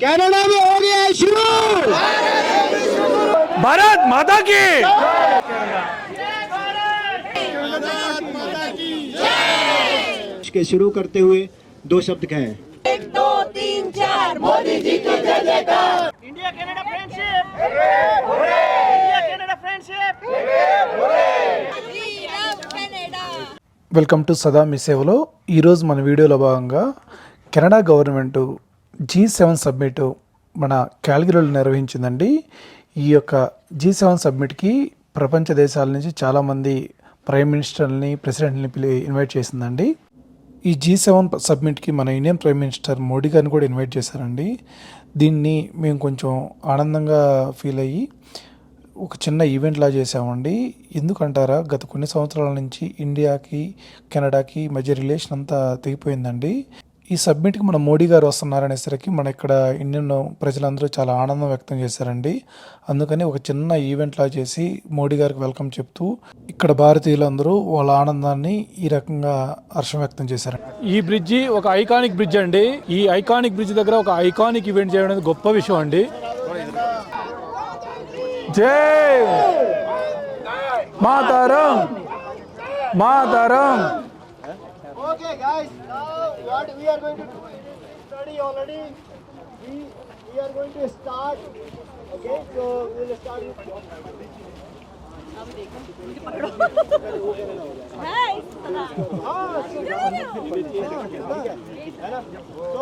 Canada में हो गया है शुरू। भारत माता की के शुरू करते हुए दो शब्द कहें। 1 2 3 4 मोदी जी की जय जयकार। India Canada friendship, India Canada friendship. We love Canada. Welcome to సదా మీ సేవలో. ఈరోజు మన వీడియోలో భాగంగా కెనడా గవర్నమెంట్ G7 సబ్మిట్ మన క్యాల్గరీలో నిర్వహించిందండి. ఈ యొక్క G7 సబ్మిట్కి ప్రపంచ దేశాల నుంచి చాలామంది ప్రైమ్ మినిస్టర్ని ప్రెసిడెంట్ని ఇన్వైట్ చేసిందండి. ఈ G7 సబ్మిట్కి మన ఇండియన్ ప్రైమ్ మినిస్టర్ మోడీ గారిని కూడా ఇన్వైట్ చేశారండి. దీన్ని మేము కొంచెం ఆనందంగా ఫీల్ అయ్యి ఒక చిన్న ఈవెంట్లా చేసామండి. ఎందుకంటారా, గత కొన్ని సంవత్సరాల నుంచి ఇండియాకి కెనడాకి మధ్య రిలేషన్ అంతా తెగిపోయిందండి. ఈ సబ్మిట్కి మన మోడీ గారు వస్తున్నారనేసరికి మన ఇక్కడ ఇండియన్ ప్రజలందరూ చాలా ఆనందం వ్యక్తం చేశారండి. అందుకని ఒక చిన్న ఈవెంట్లా చేసి మోడీ గారికి వెల్కమ్ చెప్తూ ఇక్కడ భారతీయులందరూ వాళ్ళ ఆనందాన్ని ఈ రకంగా హర్షం వ్యక్తం చేశారు. ఈ బ్రిడ్జి ఒక ఐకానిక్ బ్రిడ్జ్ అండి. ఈ ఐకానిక్ బ్రిడ్జ్ దగ్గర ఒక ఐకానిక్ ఈవెంట్ చేయడం గొప్ప విషయం అండి. జై మాతారం మాతారం. Okay guys, now what we are going to study already. We are going to start. Okay, so we will start with Hi. So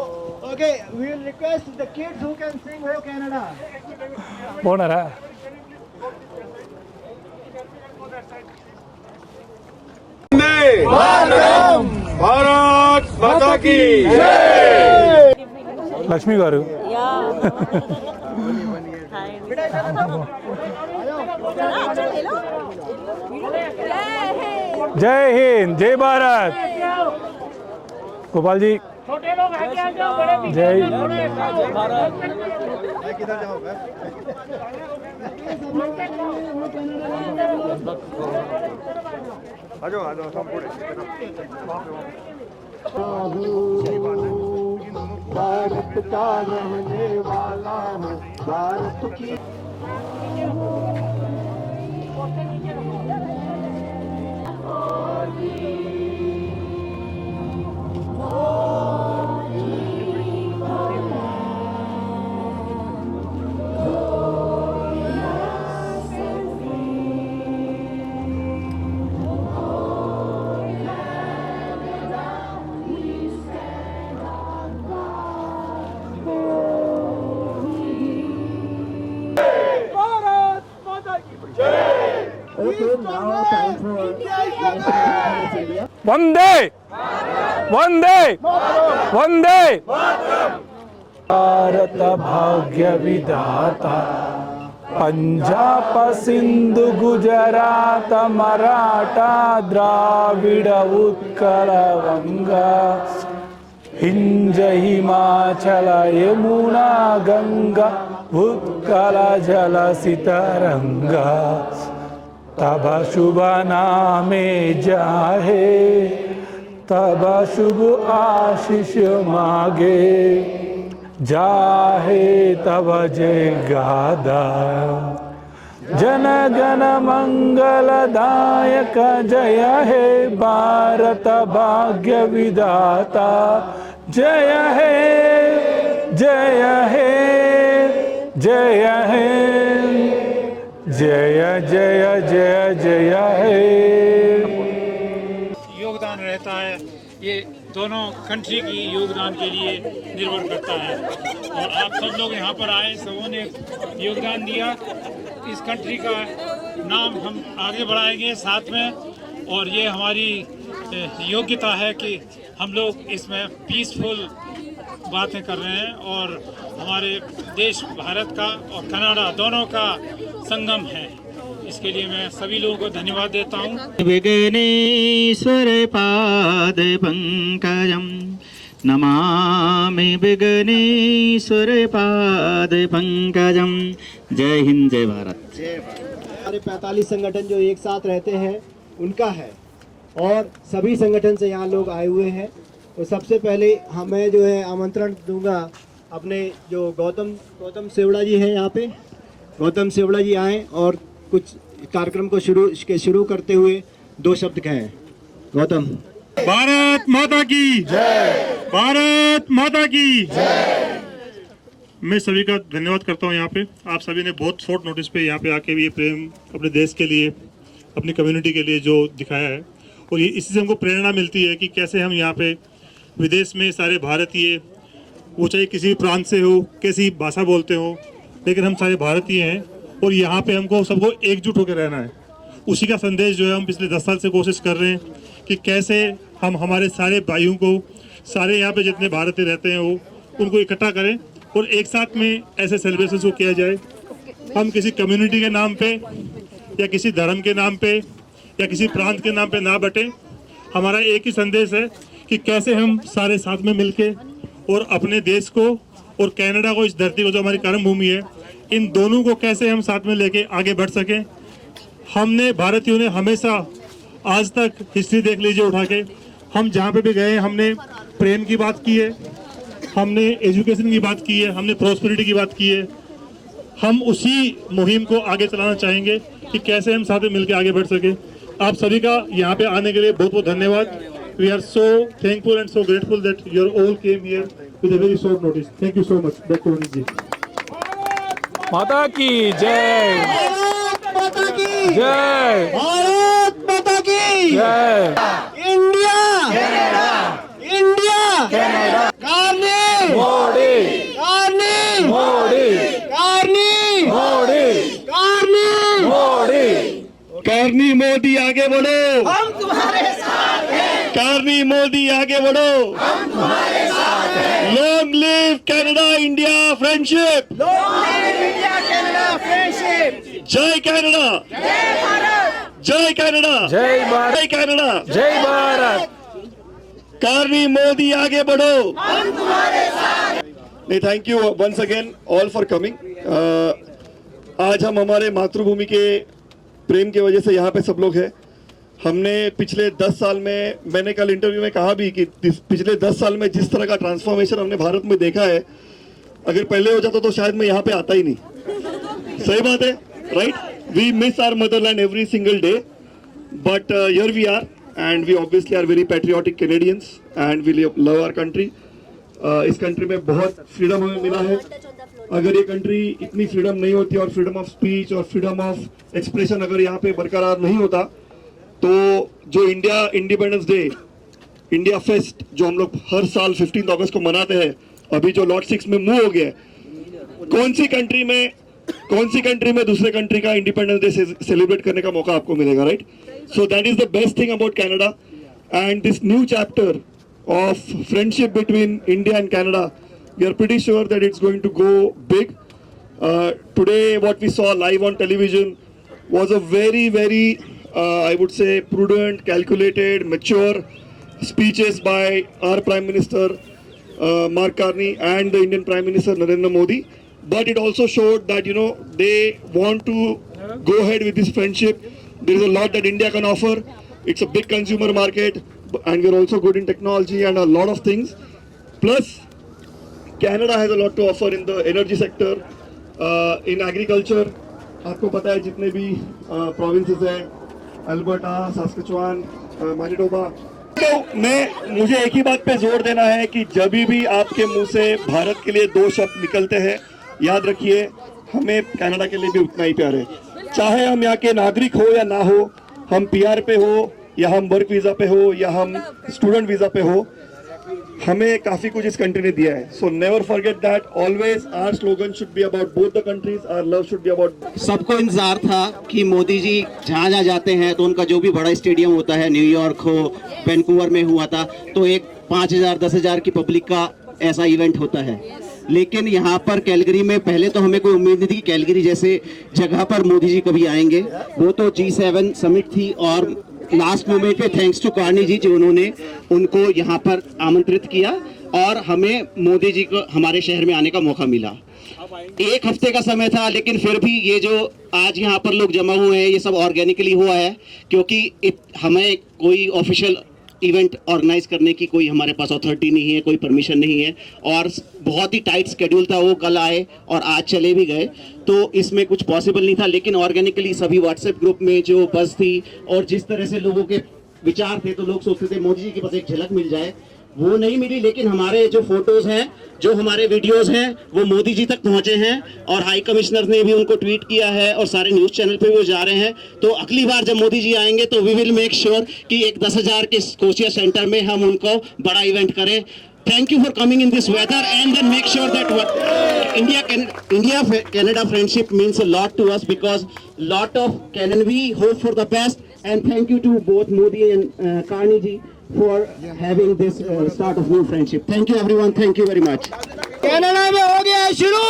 okay, we will request the kids who can sing "Oh Canada." బాగున్నారా? भारत माता की లక్ష్మి గారు जय हिंद जय भारत. गोपाल जी छोटे लोग आगे आ जाओ, बड़े पीछे जय आ जाओ, जय भारत। किधर जाओ भारत का रहने वाला हूँ भारत की वंदे वंदे वंदे. भारत भाग्य विधाता पंजाब सिंधु गुजरात मराठा द्राविड उत्कल वंगा हिंज हिमाचल यमुना गंगा उत्कल जल सितरंगा तब शुभ नामे जाहे तब शुभ आशीष मागे जाहे तब जय गादा जन गण मंगलदायक जय हे भारत भाग्य विधाता जय हे जय हे जय हे जय जय जय जय हे. योगदान रहता है, ये दोनों कंट्री की योगदान के लिए निर्भर करता है। और आप सब लोग यहाँ पर आए, सबों ने योगदान दिया। इस कंट्री का नाम हम आगे बढ़ाएंगे साथ में, और ये हमारी योग्यता है कि हम लोग इसमें पीसफुल बातें कर रहे हैं, और हमारे देश भारत का और कनाडा दोनों का संगम है। इसके लिए मैं सभी लोगों को धन्यवाद देता हूँ. विघ्नेश्वर पाद पंकजम नमामि विघ्नेश्वर पाद पंकजम. जय हिंद जय भारत. हमारे 45 संगठन जो एक साथ रहते हैं उनका है, और सभी संगठन से यहाँ लोग आए हुए हैं। तो सबसे पहले मैं जो है आमंत्रण दूंगा अपने जो गौतम सेवड़ा जी हैं यहाँ पे, गौतम सेवड़ा जी आए और कुछ कार्यक्रम को शुरू करते हुए 2 शब्द कहें। गौतम। भारत माता की जय, भारत माता की जय। मैं सभी का धन्यवाद करता हूँ। यहाँ पे आप सभी ने बहुत शॉर्ट नोटिस पे यहाँ पे आके भी ये प्रेम अपने देश के लिए, अपनी कम्युनिटी के लिए जो दिखाया है, और ये इसी से हमको प्रेरणा मिलती है कि कैसे हम यहाँ पे विदेश में सारे भारतीय, वो चाहे किसी प्रांत से हो, कैसी भाषा बोलते हो, लेकिन हम सारे भारतीय हैं और यहाँ पे हमको सबको एकजुट होकर रहना है। उसी का संदेश जो है हम पिछले 10 साल से कोशिश कर रहे हैं कि कैसे हम हमारे सारे भाइयों को, सारे यहाँ पे जितने भारतीय रहते हैं वो, उनको इकट्ठा करें और एक साथ में ऐसे सेलिब्रेशन को किया जाए। हम किसी कम्युनिटी के नाम पे या किसी धर्म के नाम पे या किसी प्रांत के नाम पे ना बटे। हमारा एक ही संदेश है कि कैसे हम सारे साथ में मिलके और अपने देश को और कनाडा को, इस धरती को जो हमारी कर्म भूमि है, इन दोनों को कैसे हम साथ में लेके आगे बढ़ सकें। हमने भारतीयों ने हमेशा आज तक हिस्ट्री देख लीजिए उठा के, हम जहाँ पे भी गए हमने प्रेम की बात की है, हमने एजुकेशन की बात की है, हमने प्रॉस्पेरिटी की बात की है। हम उसी मुहिम को आगे चलाना चाहेंगे कि कैसे हम साथ में मिलकर आगे बढ़ सके। आप सभी का यहाँ पे आने के लिए बहुत बहुत धन्यवाद। We are so thankful and so grateful that you all came here with a very short notice. Thank you so much doctor ji. माता की जय, भारत माता की जय, भारत माता की जय। India India Carney Modi, Carney Modi, Carney Modi, Carney Modi. Carney Modi आगे बढ़ो, हम तुम्हारे साथ हैं, कारनी मोदी आगे बढ़ो। हम तुम्हारे साथ हैं। Long live Canada India friendship, India Canada friendship. जय कनाडा, जय भारत, जय कनाडा, जय भारत, जय कनाडा, जय भारत। कारनी मोदी आगे बढ़ो। हम तुम्हारे साथ। नहीं, thank you once again all for coming. आज हम हमारे मातृभूमि के प्रेम की वजह से यहाँ पे सब लोग हैं। हमने पिछले 10 साल में, मैंने कल इंटरव्यू में कहा भी कि पिछले 10 साल में जिस तरह का ट्रांसफॉर्मेशन हमने भारत में देखा है, अगर पहले हो जाता तो शायद मैं यहाँ पे आता ही नहीं। सही बात है, right? We miss our motherland every single day, but here we are and we obviously are very patriotic Canadians and we love our country. इस कंट्री में बहुत फ्रीडम हमें मिला है। अगर ये कंट्री इतनी फ्रीडम नहीं होती और फ्रीडम ऑफ स्पीच और फ्रीडम ऑफ एक्सप्रेशन अगर यहाँ पे बरकरार नहीं होता, तो जो India independence day, India fest जो हम लोग हर साल 15 अगस्त को मनाते हैं, अभी जो लॉट 6 में मूव हो गया है, कौन सी कंट्री में दूसरे कंट्री का इंडिपेंडेंस डे सेलिब्रेट करने का मौका आपको मिलेगा, right? So that is the best thing about Canada and this new chapter of friendship between India and Canada. We are pretty sure that it's going to go big. Today what we saw live on television was a very I would say prudent, calculated, mature speeches by our Prime Minister Mark Carney and the Indian Prime Minister Narendra Modi. But it also showed that, you know, they want to go ahead with this friendship. There is a lot that India can offer. It's a big consumer market. And we're also good in technology and a lot of things. Plus, Canada has a lot to offer in the energy sector, in agriculture. आपको पता है जितने भी provinces हैं, Alberta, सास्कचुआन, Manitoba. तो मुझे एक ही बात पे जोर देना है कि जब भी आपके मुंह से भारत के लिए 2 शब्द निकलते हैं, याद रखिए हमें कनाडा के लिए भी उतना ही प्यार है। चाहे हम यहाँ के नागरिक हो या ना हो, हम PR पे हो या हम वर्क वीजा पे हो या हम स्टूडेंट वीजा पे हो, हमें काफी कुछ इस कंट्री ने दिया है। So never forget that, always our slogan should be about both the countries, our love should be about. सबको इंतजार था कि मोदी जी जहाँ जहाँ जाते हैं तो उनका जो भी बड़ा स्टेडियम होता है, न्यूयॉर्क हो, वैंकूवर में हुआ था, तो एक 5,000 10,000 की पब्लिक का ऐसा इवेंट होता है। लेकिन यहाँ पर कैलगरी में पहले तो हमें कोई उम्मीद नहीं थी कि कैलगरी जैसे जगह पर मोदी जी कभी आएंगे। वो तो G7 समिट थी और लास्ट मोमेंट पे थैंक्स टू कार्नी जी जो उन्होंने उनको यहाँ पर आमंत्रित किया और हमें मोदी जी को हमारे शहर में आने का मौका मिला। 1 हफ्ते का समय था, लेकिन फिर भी ये जो आज यहाँ पर लोग जमा हुए हैं ये सब ऑर्गेनिकली हुआ है, क्योंकि हमें कोई ऑफिशियल इवेंट ऑर्गेनाइज करने की कोई हमारे पास अथॉरिटी नहीं है, कोई परमिशन नहीं है, और बहुत ही टाइट स्केड्यूल था। वो कल आए और आज चले भी गए, तो इसमें कुछ पॉसिबल नहीं था। लेकिन ऑर्गेनिकली सभी व्हाट्सएप ग्रुप में जो बस थी और जिस तरह से लोगों के विचार थे, तो लोग सोचते थे मोदी जी के पास एक झलक मिल जाए, वो नहीं मिली। लेकिन हमारे जो फोटोज हैं, जो हमारे वीडियोस हैं, वो मोदी जी तक पहुंचे हैं और हाई कमिश्नर ने भी उनको ट्वीट किया है और सारे न्यूज चैनल पे भी वो जा रहे हैं। तो अगली बार जब मोदी जी आएंगे तो वी विल मेक श्योर कि एक 10,000 के कोचिया सेंटर में हम उनको बड़ा इवेंट करें। Thank you for coming in this weather, and then make sure that India-Canada friendship means a lot to us, because lot of Canon we hope for the best, and thank you to both Modi and Carney ji for having this start of new friendship. Thank you everyone. Thank you very much. Canada में हो गया शुरू,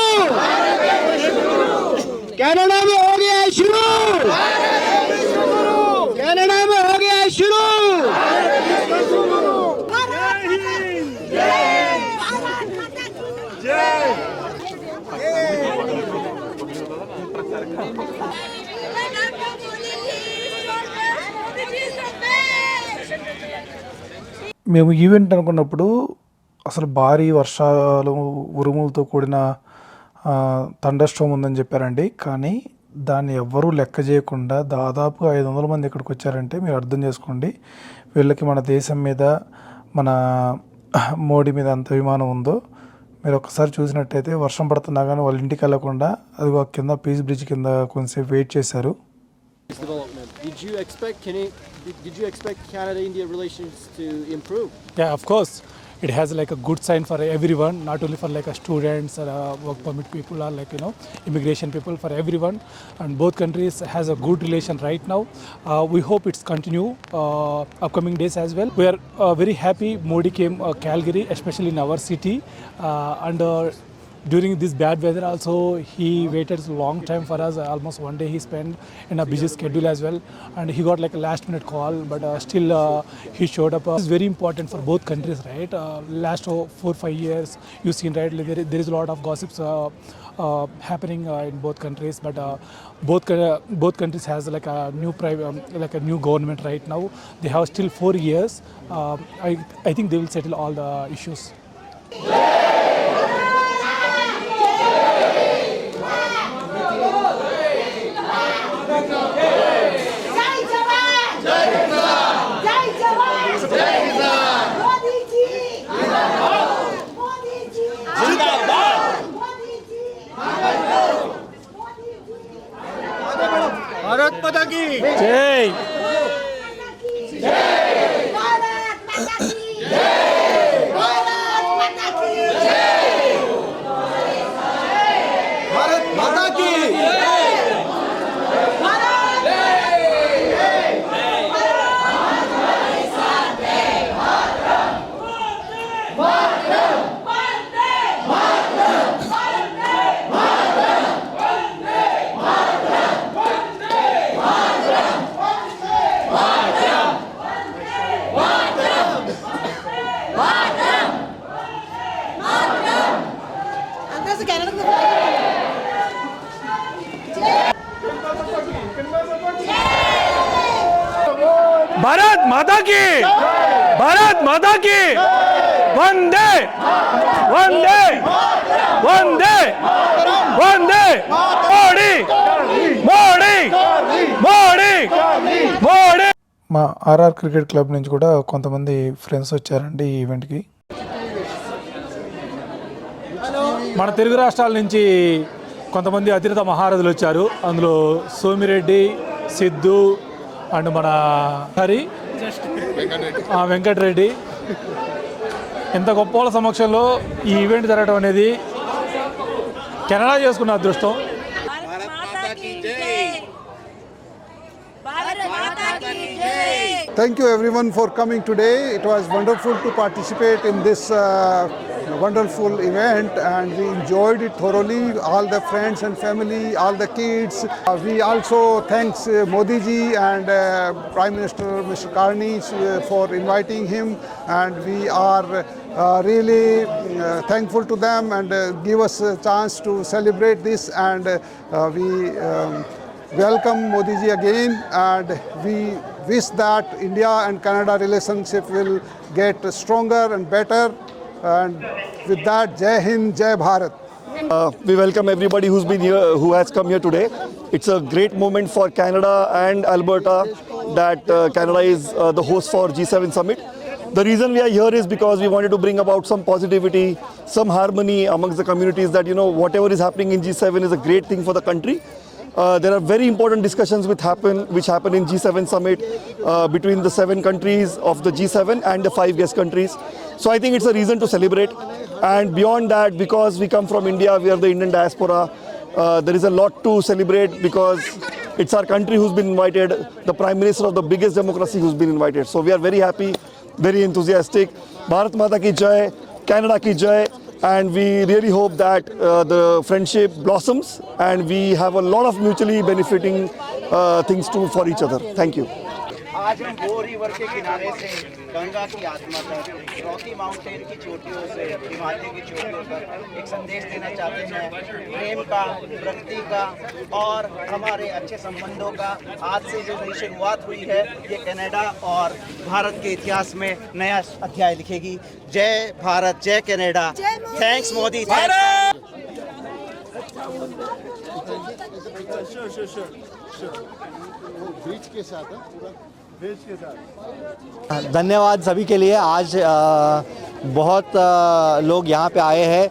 Canada में हो गया शुरू, Canada में हो गया शुरू। మేము ఈవెంట్ అనుకున్నప్పుడు అసలు భారీ వర్షాలు ఉరుములతో కూడిన థండర్ స్టార్మ్ ఉందని చెప్పారండి. కానీ దాన్ని ఎవ్వరూ లెక్క చేయకుండా దాదాపుగా 500 మంది ఇక్కడికి వచ్చారంటే మీరు అర్థం చేసుకోండి వీళ్ళకి మన దేశం మీద, మన మోడీ మీద ఎంత అభిమానం ఉందో. మీరు ఒక్కసారి చూసినట్టయితే వర్షం పడుతున్నా కానీ వాళ్ళ ఇంటికి వెళ్ళకుండా అది కింద పీస్ బ్రిడ్జ్ కింద కొంచెంసేపు వెయిట్ చేశారు. Development. Did you expect Canada-India relations to improve? Yeah, of course. It has like a good sign for everyone, not only for like a students or work permit people or like immigration people, for everyone. And both countries has a good relation right now. We hope it's continue upcoming days as well. We are very happy Modi came Calgary, especially in our city, and during this bad weather also he waited a long time for us. Almost one day he spent in a busy schedule as well, and he got like a last minute call, but still he showed up. It's very important for both countries, right? Last 4-5 years you've seen, right, there is a lot of gossips happening in both countries, but both countries has like a new government right now. They have still 4 years. I think they will settle all the issues. Bharat माता की Jai! Bharat माता की भारत माता की, भारत माता की, वंदे वंदे वंदे वंदे, मोदी मोदी मोदी मोदी. మా RR cricket club నుంచి కూడా కొంతమంది ఫ్రెండ్స్ వచ్చారండి ఈ ఈవెంట్కి. మన తెలుగు రాష్ట్రాల నుంచి కొంతమంది అతిరథ మహారథులు వచ్చారు. అందులో సోమిరెడ్డి, సిద్ధు అండ్ మన వెంకటరెడ్డి. ఇంత గొప్ప వాళ్ళ సమక్షంలో ఈ ఈవెంట్ జరగడం అనేది కెనడా చేసుకున్న అదృష్టం. Thank you everyone for coming today. It was wonderful to participate in this wonderful event, and we enjoyed it thoroughly. All the friends and family, all the kids. We also thanks Modi ji and Prime Minister Mr. Carney for inviting him, and we are really thankful to them and give us a chance to celebrate this, and we welcome Modi ji again, and we wish that India and Canada relationship will get stronger and better. And with that, Jai Hind, Jai Bharat. We welcome everybody who's been here, who has come here today. It's a great moment for Canada and Alberta that Canada is the host for G7 summit. The reason we are here is because we wanted to bring about some positivity, some harmony amongst the communities that, whatever is happening in G7 is a great thing for the country. There are very important discussions which happen in G7 summit between the 7 countries of the G7 and the 5 guest countries. So I think it's a reason to celebrate. And beyond that, because we come from India, we are the Indian diaspora, there is a lot to celebrate because it's our country who's been invited, the Prime Minister of the biggest democracy who's been invited. So we are very happy, very enthusiastic. Bharat Mata ki jai, Canada ki jai. And we really hope that the friendship blossoms and we have a lot of mutually benefiting things for each other. Thank you. आज हम गो river के किनारे से गंगा की आत्मा तक, Rocky mountain की चोटियों से हिमालय की चोटियों तक एक संदेश देना चाहते हैं, प्रेम का, प्रगति का और हमारे अच्छे संबंधों का। आज से जो नई शुरुआत हुई है, ये कनाडा और भारत के इतिहास में नया अध्याय लिखेगी। जय भारत, जय कनाडा। थैंक्स मोदी। धन्यवाद सभी के लिए। आज बहुत लोग यहाँ पे आए हैं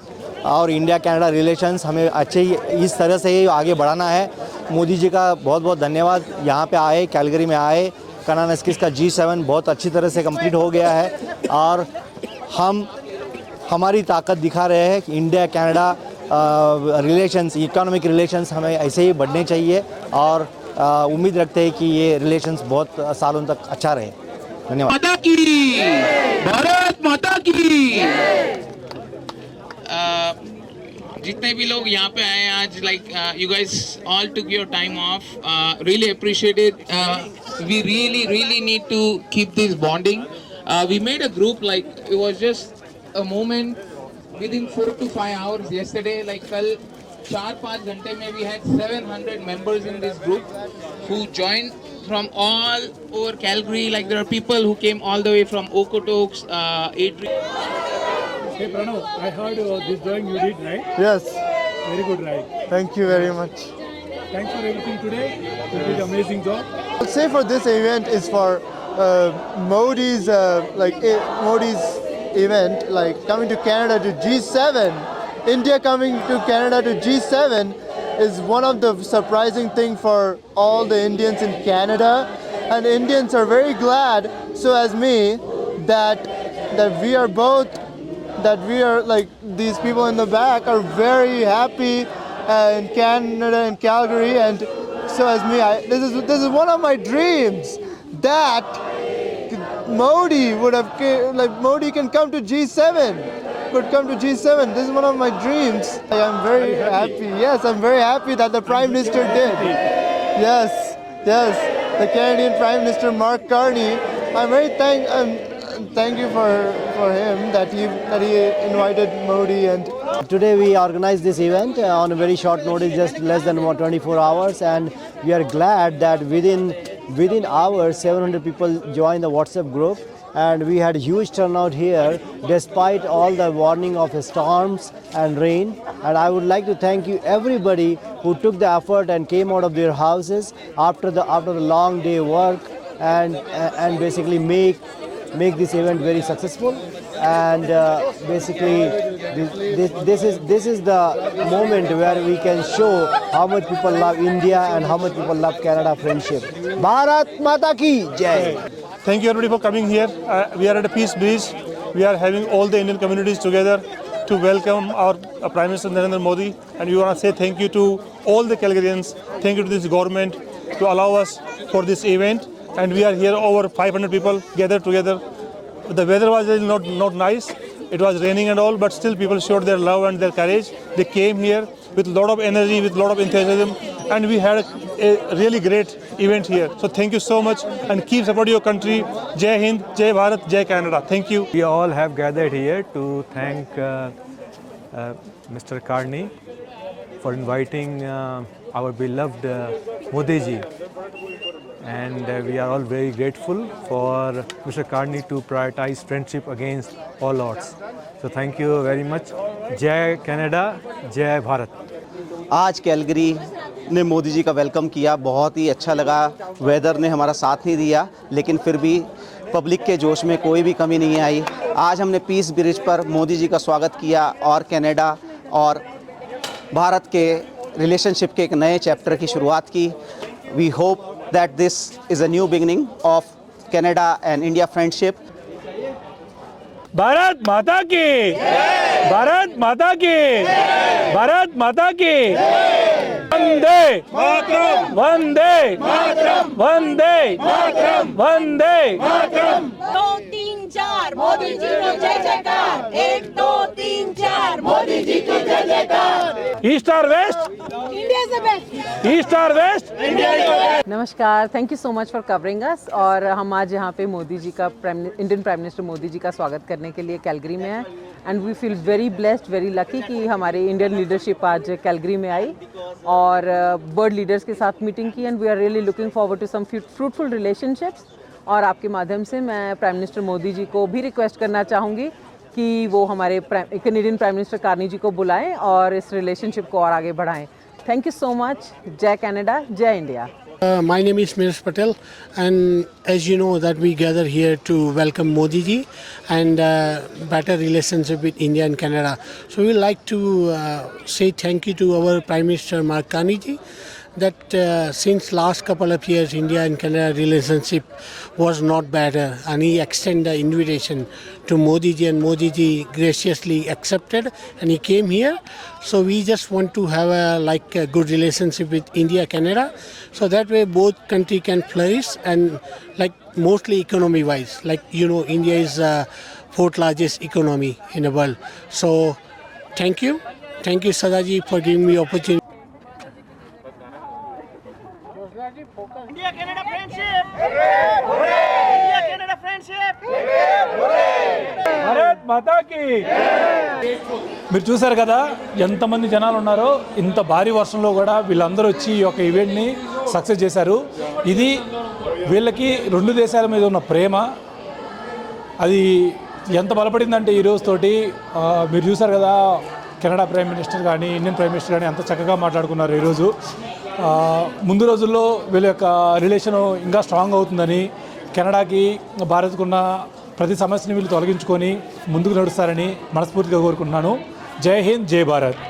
और इंडिया कनाडा रिलेशंस हमें अच्छे ही इस तरह से ही आगे बढ़ाना है। मोदी जी का बहुत बहुत धन्यवाद। यहाँ पे आए, कैलगरी में आए। कनाडास्किस का G7 बहुत अच्छी तरह से कंप्लीट हो गया है और हम हमारी ताकत दिखा रहे हैं कि India Canada relations, economic relations हमें ऐसे ही बढ़ने चाहिए और उम्मीद रखते हैं कि ये रिलेशंस बहुत सालों तक अच्छा रहे। धन्यवाद। माता की, भारत माता की। जितने भी लोग यहाँ पे आए आज, like you guys all took your time off, really appreciate it. We really need to keep this bonding. We made a group, like it was just a moment within 4 to 5 hours yesterday, like कल 4-5 घंटे में we had 700 members in this group who joined from all over Calgary. Like there are people who came all the way from Okotoks, Adrian. Hey Pranav, I heard this drawing you did, right? Yes, Very good, right? thank you very much. Thanks for everything today. You did amazing job. I'll say for this event is for Modi's Modi's event, like coming to Canada to G7. India coming to Canada to G7 is one of the surprising thing for all the Indians in Canada, and Indians are very glad, so as me, that we are both, that we are like these people in the back are very happy in Canada and Calgary, and so as me, this is one of my dreams that Modi would have, like Modi can come to G7, could come to G7. This is one of my dreams. I am very happy. Yes, I'm very happy that the Prime Minister did. Yes, the Canadian Prime Minister Mark Carney. I'm very thank you for him that he invited Modi. And today we organized this event on a very short notice, just less than 24 hours, and we are glad that within hours 700 people joined the WhatsApp group, and we had huge turnout here despite all the warning of storms and rain. And I would like to thank you everybody who took the effort and came out of their houses after the long day work and basically make this event very successful. And basically this is the moment where we can show how much people love India and how much people love Canada friendship. Bharat Mata ki jai. Thank you everybody for coming here. We are at a peace bridge. We are having all the Indian communities together to welcome our Prime Minister Narendra Modi, and we want to say thank you to all the Calgarians. Thank you to this government to allow us for this event. And we are here, over 500 people gathered together. The weather was not nice. It was raining and all, but still people showed their love and their courage. They came here with a lot of energy, with a lot of enthusiasm, and we had a really great event here. So thank you so much, and keep supporting your country. Jai Hind, Jai Bharat, Jai Canada. Thank you. We all have gathered here to thank Mr. Carney for inviting our beloved Modi ji. and we are all very grateful for Mr. Carney to prioritize friendship against all odds. So thank you very much. Jai Canada, Jai Bharat. आज Calgary ने मोदी जी का welcome किया, बहुत ही अच्छा लगा। Weather ने हमारा साथ नहीं दिया, लेकिन फिर भी पब्लिक के जोश में कोई भी कमी नहीं आई। आज हमने पीस ब्रिज पर मोदी जी का स्वागत किया और कनाडा और भारत के रिलेशनशिप के एक नए चैप्टर की शुरुआत की। We hope that this is a new beginning of Canada and India friendship. Bharat माता की, भारत माता की, भारत माता की। वंदे मातरम, वंदे मातरम, वंदे मातरम, वंदे मातरम। 2 3 4 मोदी जी की जय जयकार। 1 2 3 4 मोदी जी की जय जयकार। ईस्ट और west, India is the best. East और west, India is the best. नमस्कार, thank you so much for covering us. और हम आज यहाँ पे मोदी जी का Indian prime minister Modi ji का स्वागत करने के लिए कैलगरी में हैं। And we feel very blessed, very lucky कि हमारी इंडियन लीडरशिप आज कैलगरी में आई और वर्ल्ड लीडर्स के साथ मीटिंग की। And we are really looking forward to some fruitful relationships. और आपके माध्यम से मैं प्राइम मिनिस्टर मोदी जी को भी रिक्वेस्ट करना चाहूँगी कि वो हमारे कैनेडियन प्राइम मिनिस्टर कार्नी जी को बुलाएं और इस रिलेशनशिप को और आगे बढ़ाएं। Thank you so much. जय कनाडा, जय India. My name is Mirs Patel, and as you know that we gather here to welcome Modi ji and better relationship with India and Canada. So we like to say thank you to our Prime Minister Mark Carney ji that since last couple of years India and Canada relationship was not better, and he extended the invitation to Modi ji and Modi ji graciously accepted and he came here. So we just want to have a good relationship with India Canada, so that way both country can flourish, and like mostly economy wise, like you know India is fourth largest economy in the world. So thank you Sadaji for giving me opportunity. India Canada friendship, India Canada friendship. Bharat माता की। మీరు చూసారు కదా ఎంతమంది జనాలు ఉన్నారో, ఇంత భారీ వర్షంలో కూడా వీళ్ళందరూ వచ్చి ఈ యొక్క ఈవెంట్ని సక్సెస్ చేశారు. ఇది వీళ్ళకి రెండు దేశాల మీద ఉన్న ప్రేమ అది ఎంత బలపడిందంటే ఈ రోజుతోటి మీరు చూసారు కదా కెనడా ప్రైమ్ మినిస్టర్ కానీ ఇండియన్ ప్రైమ్ మినిస్టర్ కానీ ఎంత చక్కగా మాట్లాడుకున్నారు ఈరోజు. ముందు రోజుల్లో వీళ్ళ యొక్క రిలేషన్ ఇంకా స్ట్రాంగ్ అవుతుందని, కెనడాకి భారత్కున్న ప్రతి సమస్యని వీళ్ళు తొలగించుకొని ముందుకు నడుస్తారని మనస్ఫూర్తిగా కోరుకుంటున్నాను. జై హింద్, జై భారత్.